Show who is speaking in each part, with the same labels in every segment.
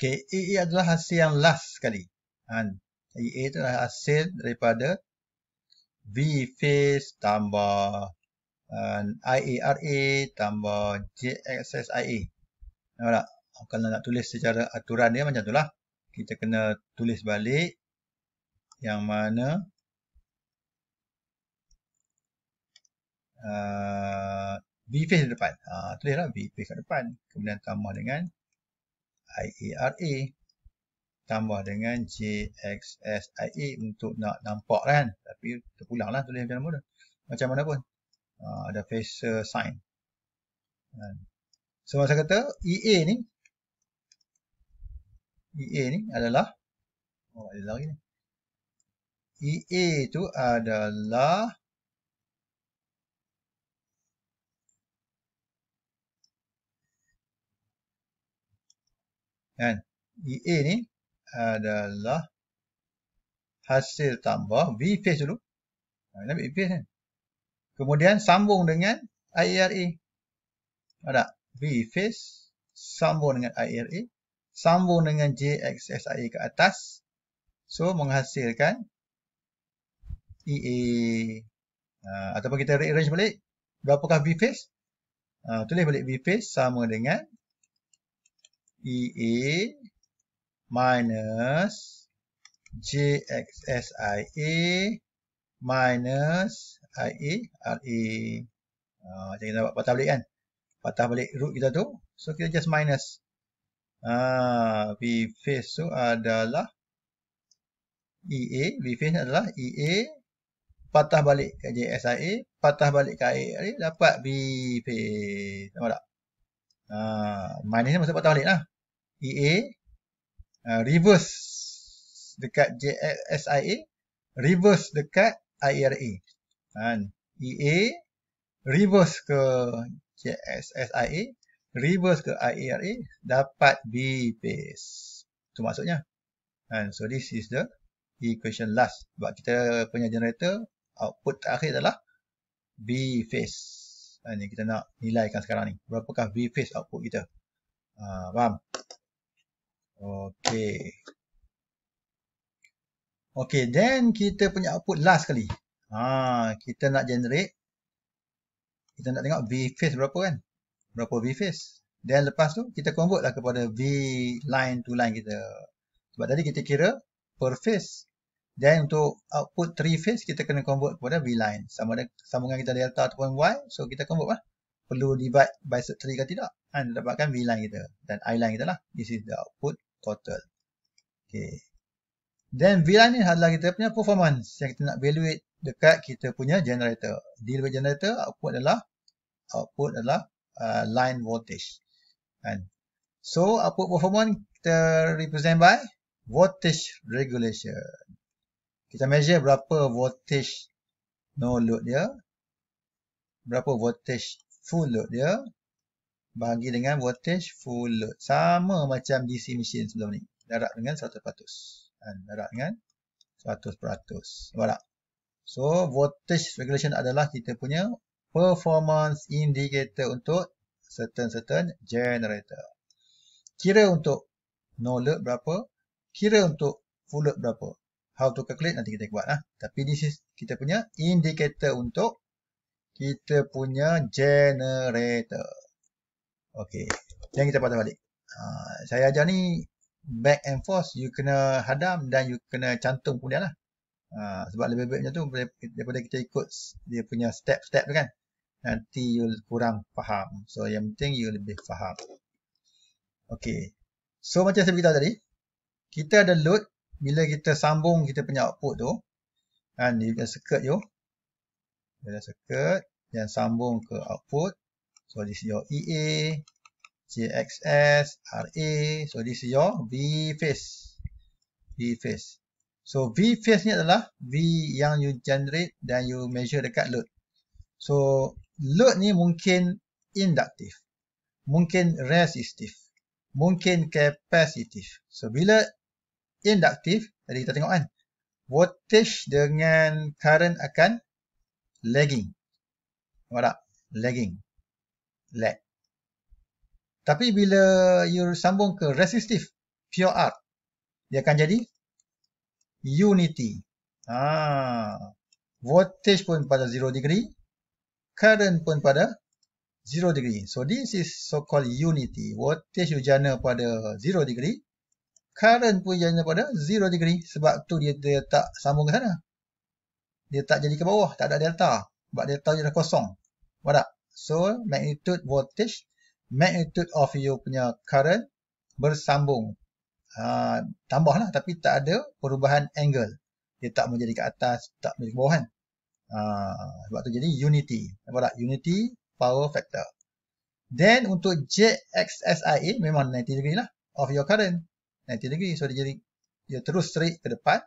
Speaker 1: Okey, EA adalah hasil yang last sekali. EA itu adalah hasil daripada V phase tambah IARA tambah JXSIA. Nampak tak? Kalau nak tulis secara aturan dia macam itulah. Kita kena tulis balik yang mana V phase di depan. Tulislah V phase kat depan. Kemudian tambah dengan IARA tambah dengan JXSIA untuk nak nampak kan. Tapi terpulanglah tulis macam mana pun. Ada phasor sign. So saya kata EA ni adalah ada lagi ni. EA itu adalah EA ni adalah hasil tambah V phase dulu. Ini V phase kan. Kemudian sambung dengan IARA. Ada V phase sambung dengan IARA, sambung dengan JXSIA ke atas. So menghasilkan EA. Ataupun kita rearrange balik. Berapakah V phase? Tulis balik V phase sama dengan EA minus JXSIA minus IARA. Macam kita dapat patah balik kan. Patah balik root kita tu. So kita just minus. V phase tu adalah EA. V phase adalah EA. Patah balik ke JXSIA. Patah balik ke IARA. Dapat V phase. Nampak tak? Minus ni maksud patah balik lah. EA. Reverse dekat JXSIA. Reverse dekat IARA. EA reverse ke JXSIA, reverse ke IARA, dapat V phase. Itu maksudnya. So this is the equation last. Sebab kita punya generator output terakhir adalah V phase. Ini kita nak nilaikan sekarang ni. Berapakah V phase output kita? Faham? Okay, then kita punya output last sekali. Kita nak generate. Kita nak tengok V phase berapa kan. Berapa V phase. Dan lepas tu kita convert lah kepada V line to line kita. Sebab tadi kita kira per phase. Dan untuk output 3 phase kita kena convert kepada V line. Sama ada sambungan kita delta ataupun Y. So kita convert lah. Perlu divide by 3 ke tidak. Dapatkan V line kita. Dan I line kita lah. This is the output total. Okay. Dan V line ni adalah kita punya performance. Yang kita nak evaluate dekat kita punya generator. Di generator output adalah line voltage. So output performance kita represent by voltage regulation. Kita measure berapa voltage no load dia, berapa voltage full load dia, bagi dengan voltage full load. Sama macam DC machine sebelum ni. Darab dengan 100%. Darab dengan 100%. Nampak tak? So voltage regulation adalah kita punya performance indicator untuk certain generator. Kira untuk no load berapa, kira untuk full load berapa. How to calculate nanti kita buat lah. Tapi this is kita punya indicator untuk kita punya generator. Okay. Dan kita patah balik. Saya ajar ni back and forth. You kena hadam dan you kena cantum kemudian lah. Sebab lebih baik macam tu daripada kita ikut dia punya step-step tu kan. Nanti you kurang faham. So yang penting you lebih faham. Okay. So macam saya beritahu tadi. Kita ada load. Bila kita sambung kita punya output tu. Dia punya circuit tu. Dia ada circuit. Yang sambung ke output. So this is your EA. JXS. RA. So this is your V phase. V phase. So V phase ni adalah V yang you generate dan you measure dekat load. So load ni mungkin induktif. Mungkin resistif. Mungkin kapasitif. So bila induktif, tadi kita tengok kan, voltage dengan current akan lagging. Nampak tak? Lagging. Lag. Tapi bila you sambung ke resistif, pure arc. Dia akan jadi unity. Voltage pun pada 0 degree, current pun pada 0 degree. So this is so called unity. Voltage jana pada 0 degree, current pun jana pada 0 degree. Sebab tu dia tak sambung ke sana. Dia tak jadi ke bawah, tak ada delta. Sebab delta je dah kosong. Nampak tak? So magnitude voltage, magnitude of you punya current bersambung. Tambahlah, tapi tak ada perubahan angle. Dia tak menjadi ke atas, tak menjadi ke bawah kan. Sebab tu jadi unity. Nampak tak? Unity power factor. Then untuk JXSIA memang 90 degree lah of your current. 90 degree. So dia terus straight ke depan,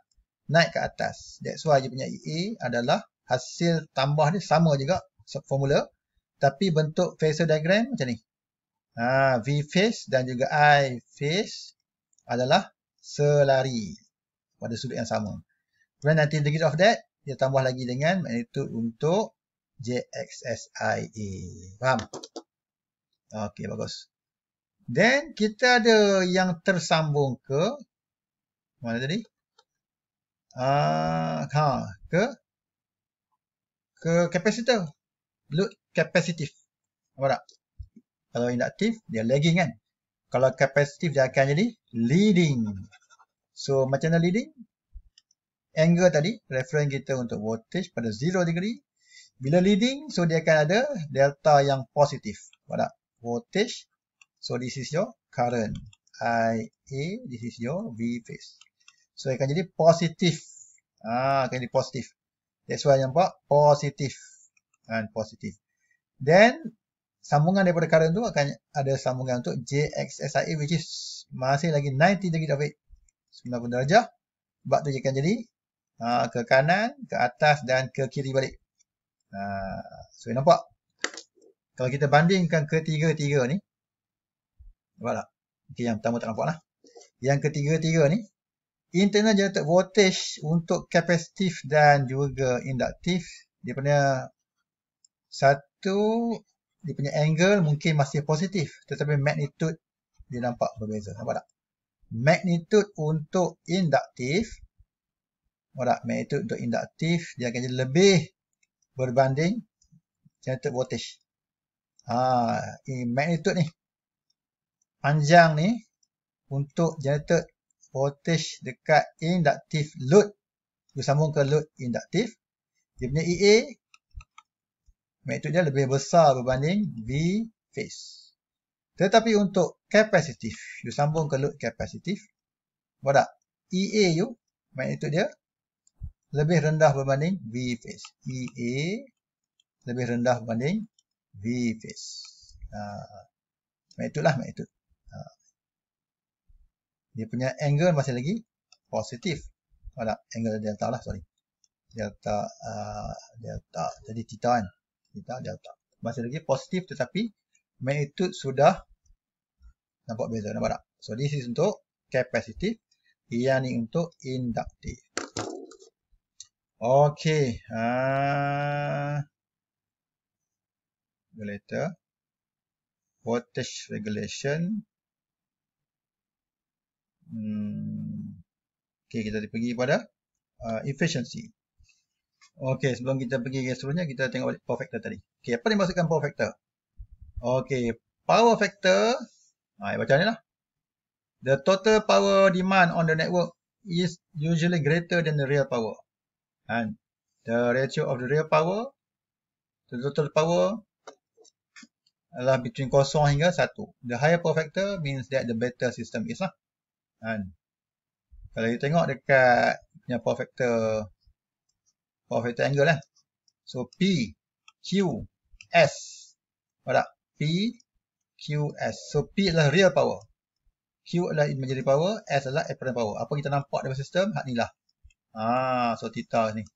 Speaker 1: naik ke atas. That's why dia punya EA adalah hasil tambah dia sama juga formula, tapi bentuk phasor diagram macam ni. V phase dan juga I phase adalah selari pada sudut yang sama. Kemudian 90 degree of that, dia tambah lagi dengan magnitude untuk JXSIA. Faham? Okey, bagus. Then kita ada yang tersambung ke mana tadi? Ke capacitor. Load capacitive. Nampak tak? Kalau induktif, dia lagging kan? Kalau capacitive, dia akan jadi leading. So, macam mana leading? Angle tadi, reference kita untuk voltage pada 0 degree. Bila leading, so dia akan ada delta yang positif. Nampak tak? Voltage. So, this is your current. IA, this is your V phase. So, akan jadi positif. Akan jadi positif. That's why nampak positif. And positif. Then, sambungan daripada current tu akan ada sambungan untuk JXSIA, which is masih lagi 90 degree of it. 90 darjah. Sebab tu dia akan jadi ke kanan, ke atas dan ke kiri balik. So, nampak? Kalau kita bandingkan ketiga-tiga ni. Nampak tak? Okay, yang pertama tak nampak lah. Yang ketiga-tiga ni. Internal generated voltage untuk capacitive dan juga induktif. Dia punya satu, dia punya angle mungkin masih positif. Tetapi magnitude dia nampak berbeza. Nampak tak? Magnitude untuk induktif. Nampak tak? Magnitude untuk induktif. Dia akan jadi lebih berbanding generated voltage. Ini magnitude ni. Panjang ni. Untuk generated voltage dekat induktif load. Bersambung ke load induktif. Dia punya EA. Magnitude dia lebih besar berbanding V phase. Tetapi untuk capacitive, you sambung ke load capacitive. Nampak tak? EA you, magnitude dia lebih rendah berbanding V phase. EA lebih rendah berbanding V phase. Magnitude lah magnitude. Dia punya angle masih lagi positif. Nampak tak? Angle delta lah, sorry. Delta, jadi theta kan. Theta, delta. Masih lagi positif tetapi magnitude sudah nampak beza. Nampak tak? So, this is untuk capacitive. Yang ni untuk induktif. Okay. Regulator. Voltage regulation. Okay, kita pergi pada efficiency. Okay, sebelum kita pergi ke seterusnya, kita tengok balik power factor tadi. Okay, apa dimaksudkan power factor? Okay, power factor, baca ni lah. The total power demand on the network is usually greater than the real power. And the ratio of the real power to the total power adalah between 0 hingga 1. The higher power factor means that the better system is lah. And kalau kita tengok dekat punya power factor angle lah. So, P, Q, S. Nampak tak? P, Q, S. So, P adalah real power. Q adalah imaginary power. S adalah apparent power. Apa kita nampak dalam sistem? Hak ni lah. So, theta ni.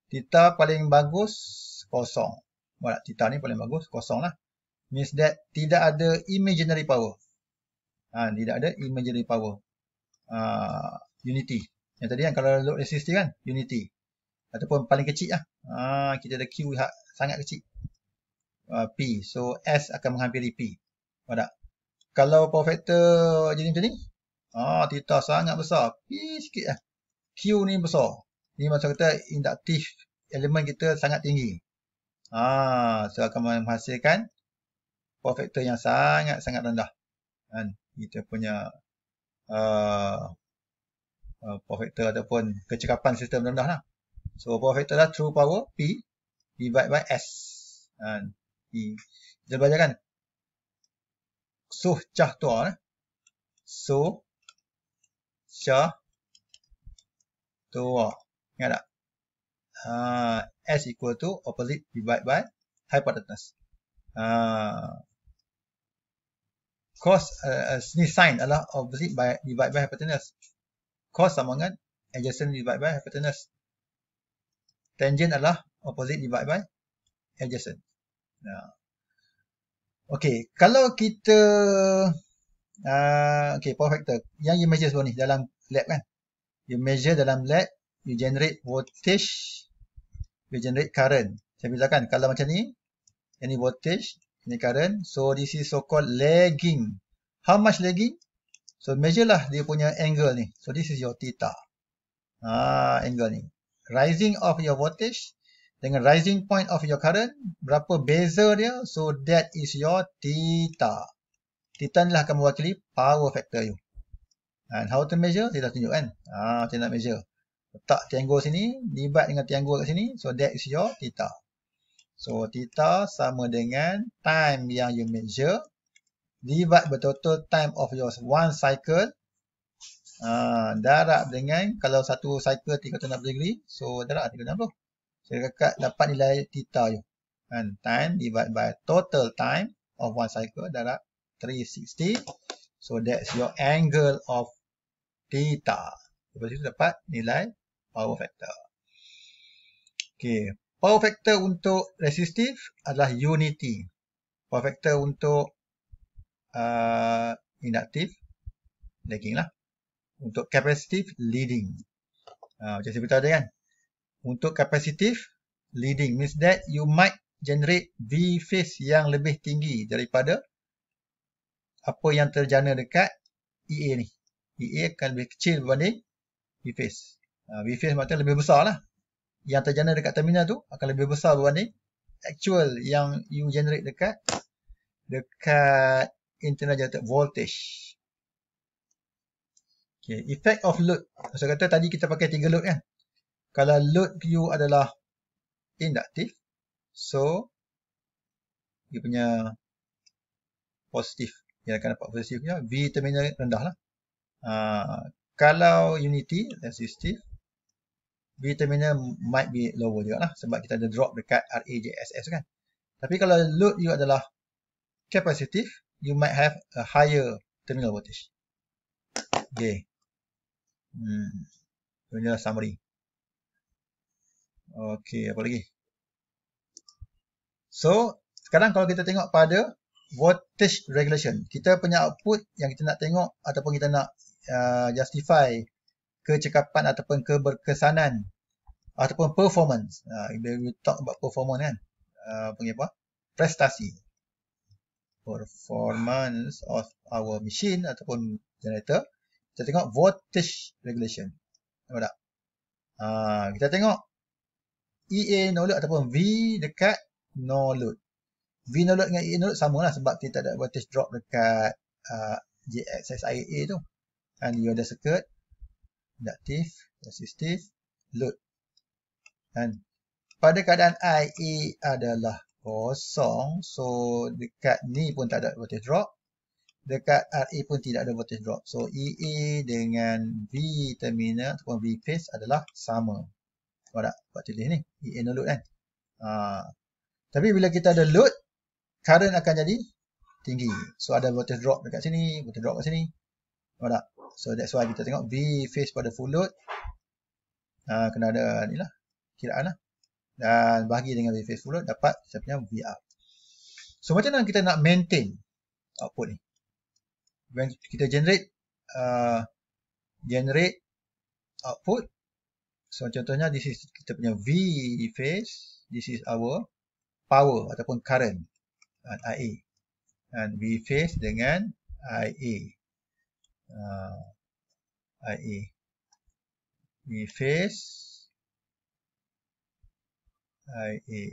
Speaker 1: Theta paling bagus, kosong. Nampak tak? Theta ni paling bagus, kosong lah. Means that tidak ada imaginary power. Tidak ada imaginary power. Unity. Yang tadi kan, kalau load resistor kan, unity. Ataupun paling kecil lah. Kita ada Q sangat kecil. P. So, S akan menghampiri P. Nampak tak? Kalau power factor jadi macam ni, Theta sangat besar. P sikit lah. Q ni besar. Ni maksud kata induktif elemen kita sangat tinggi. So akan menghasilkan power factor yang sangat-sangat rendah. Kan? Kita punya power factor ataupun kecekapan sistem rendah lah. So power factor lah true power P divide by S. P. Kita belajar kan? Suh cah tua. Suh cah tua. Ingat tak? S equal to opposite divide by hypotenuse. Cos ni sin adalah opposite by divide by hypotenuse. Cos sama dengan adjacent divide by hypotenuse. Tangent adalah opposite divide by adjacent. Okey, kalau kita power factor yang you measure sebelum ni dalam lab kan. You measure dalam lab, you generate voltage, you generate current. Saya bezakan kalau macam ni, ini voltage, ini current. So this is so called lagging. How much lagging? So measure lah dia punya angle ni. So this is your theta. Angle ni. Rising of your voltage dengan rising point of your current, berapa beza dia? So that is your theta. Theta ni lah akan mewakili power factor you. And how to measure? Saya dah tunjuk kan. Saya nak measure. Letak triangle sini, divide dengan triangle kat sini. So that is your theta. So theta sama dengan time yang you measure divide by total time of your one cycle. Darab dengan kalau satu cycle 360 degree. So darab 360. Saya dapat nilai theta you. And time divide by total time of one cycle darab 360. So that's your angle of theta. Lepas itu dapat nilai power factor. Okay. Power factor untuk resistif adalah unity. Power factor untuk induktif lagging lah. Untuk kapasitif leading. Macam saya beritahu tadi kan. Untuk kapasitif leading means that you might generate V phase yang lebih tinggi daripada apa yang terjana dekat EA ni. EA akan lebih kecil berbanding V phase. V phase maksudnya lebih besar lah. Yang terjana dekat terminal tu akan lebih besar berbanding actual yang you generate dekat internal generated voltage. Okay, effect of load. Maksud kata tadi kita pakai 3 load kan. Kalau load you adalah induktif, so you punya positif. Dia akan dapat positifnya V terminal rendah lah. Kalau unity, resistif, V terminal might be lower juga lah. Sebab kita ada drop dekat RAJSS kan. Tapi kalau load you adalah capacitive, you might have a higher terminal voltage. Okay. Inilah summary. Okay, apa lagi? So, sekarang kalau kita tengok pada voltage regulation. Kita punya output yang kita nak tengok ataupun kita nak justify kecekapan ataupun keberkesanan ataupun performance. We talk about performance kan. Panggil apa? Prestasi. Performance of our machine ataupun generator. Kita tengok voltage regulation. Nampak tak? Kita tengok EA no load ataupun V dekat no load. V no load dengan EA no load sama lah sebab kita ada voltage drop dekat JXSIA tu. And you ada circuit, induktif, resistif, load. Dan pada keadaan IA adalah kosong, so dekat ni pun tak ada voltage drop. Dekat RA pun tidak ada voltage drop. So EA dengan V terminal ataupun V phase adalah sama. Nampak tak? Buat tulis ni. EA no load kan. Tapi bila kita ada load, current akan jadi tinggi. So ada voltage drop dekat sini, voltage drop kat sini. Nampak tak? So that's why kita tengok V phase pada full load. Kena ada ni lah. Kiraan lah. Dan bahagi dengan V phase full load dapat kita punya VR. So macam mana kita nak maintain output ni? When kita generate output. So contohnya this is kita punya V phase. This is our power ataupun current. IA. Dan V phase dengan IA. IA. V phase IA.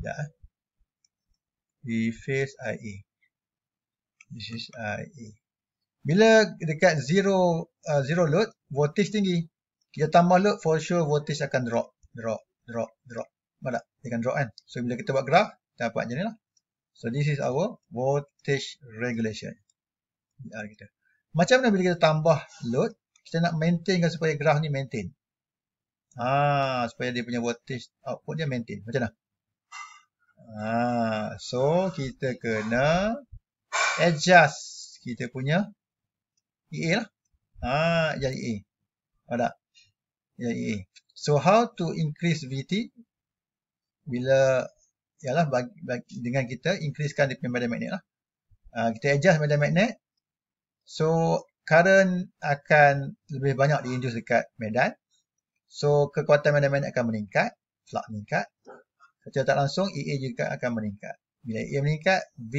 Speaker 1: Ya. V phase IA. This is IA. Bila dekat zero load, voltage tinggi. Kita tambah load, for sure voltage akan drop. Nampak tak? Dia akan drop kan? So, bila kita buat graph, kita dapat macam ni lah. So, this is our voltage regulation. Kita. Macam mana bila kita tambah load, kita nak maintain supaya graph ni maintain. Supaya dia punya voltage output dia maintain. Macam mana? So, kita kena adjust kita punya EA lah. Jadi EA. Ada. Jadi EA. So, how to increase VT? Bila, ialah dengan kita increasekan dia punya medan magnet lah. Kita adjust medan magnet. So, current akan lebih banyak diinduce dekat medan. So, kekuatan medan magnet akan meningkat. Flux meningkat. Secara tak langsung, EA juga akan meningkat. Bila EA meningkat, V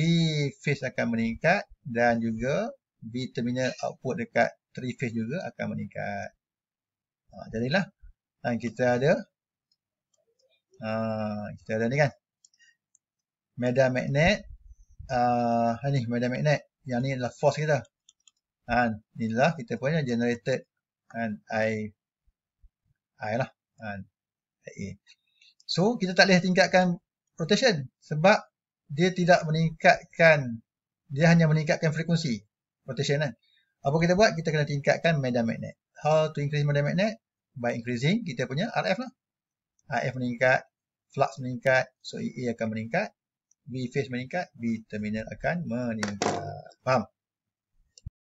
Speaker 1: phase akan meningkat. Dan juga, V terminal output dekat 3 phase juga akan meningkat. Jadilah. Dan kita ada ni kan. Medan magnet. Ni medan magnet. Yang ni adalah force kita. Inilah kita punya generated I lah. IA. So, kita tak boleh tingkatkan rotation. Sebab dia tidak meningkatkan, dia hanya meningkatkan frekuensi rotation kan. Apa kita buat? Kita kena tingkatkan medan magnet. How to increase medan magnet? By increasing kita punya RF lah. RF meningkat, flux meningkat, so EA akan meningkat, V phase meningkat, V terminal akan meningkat. Faham?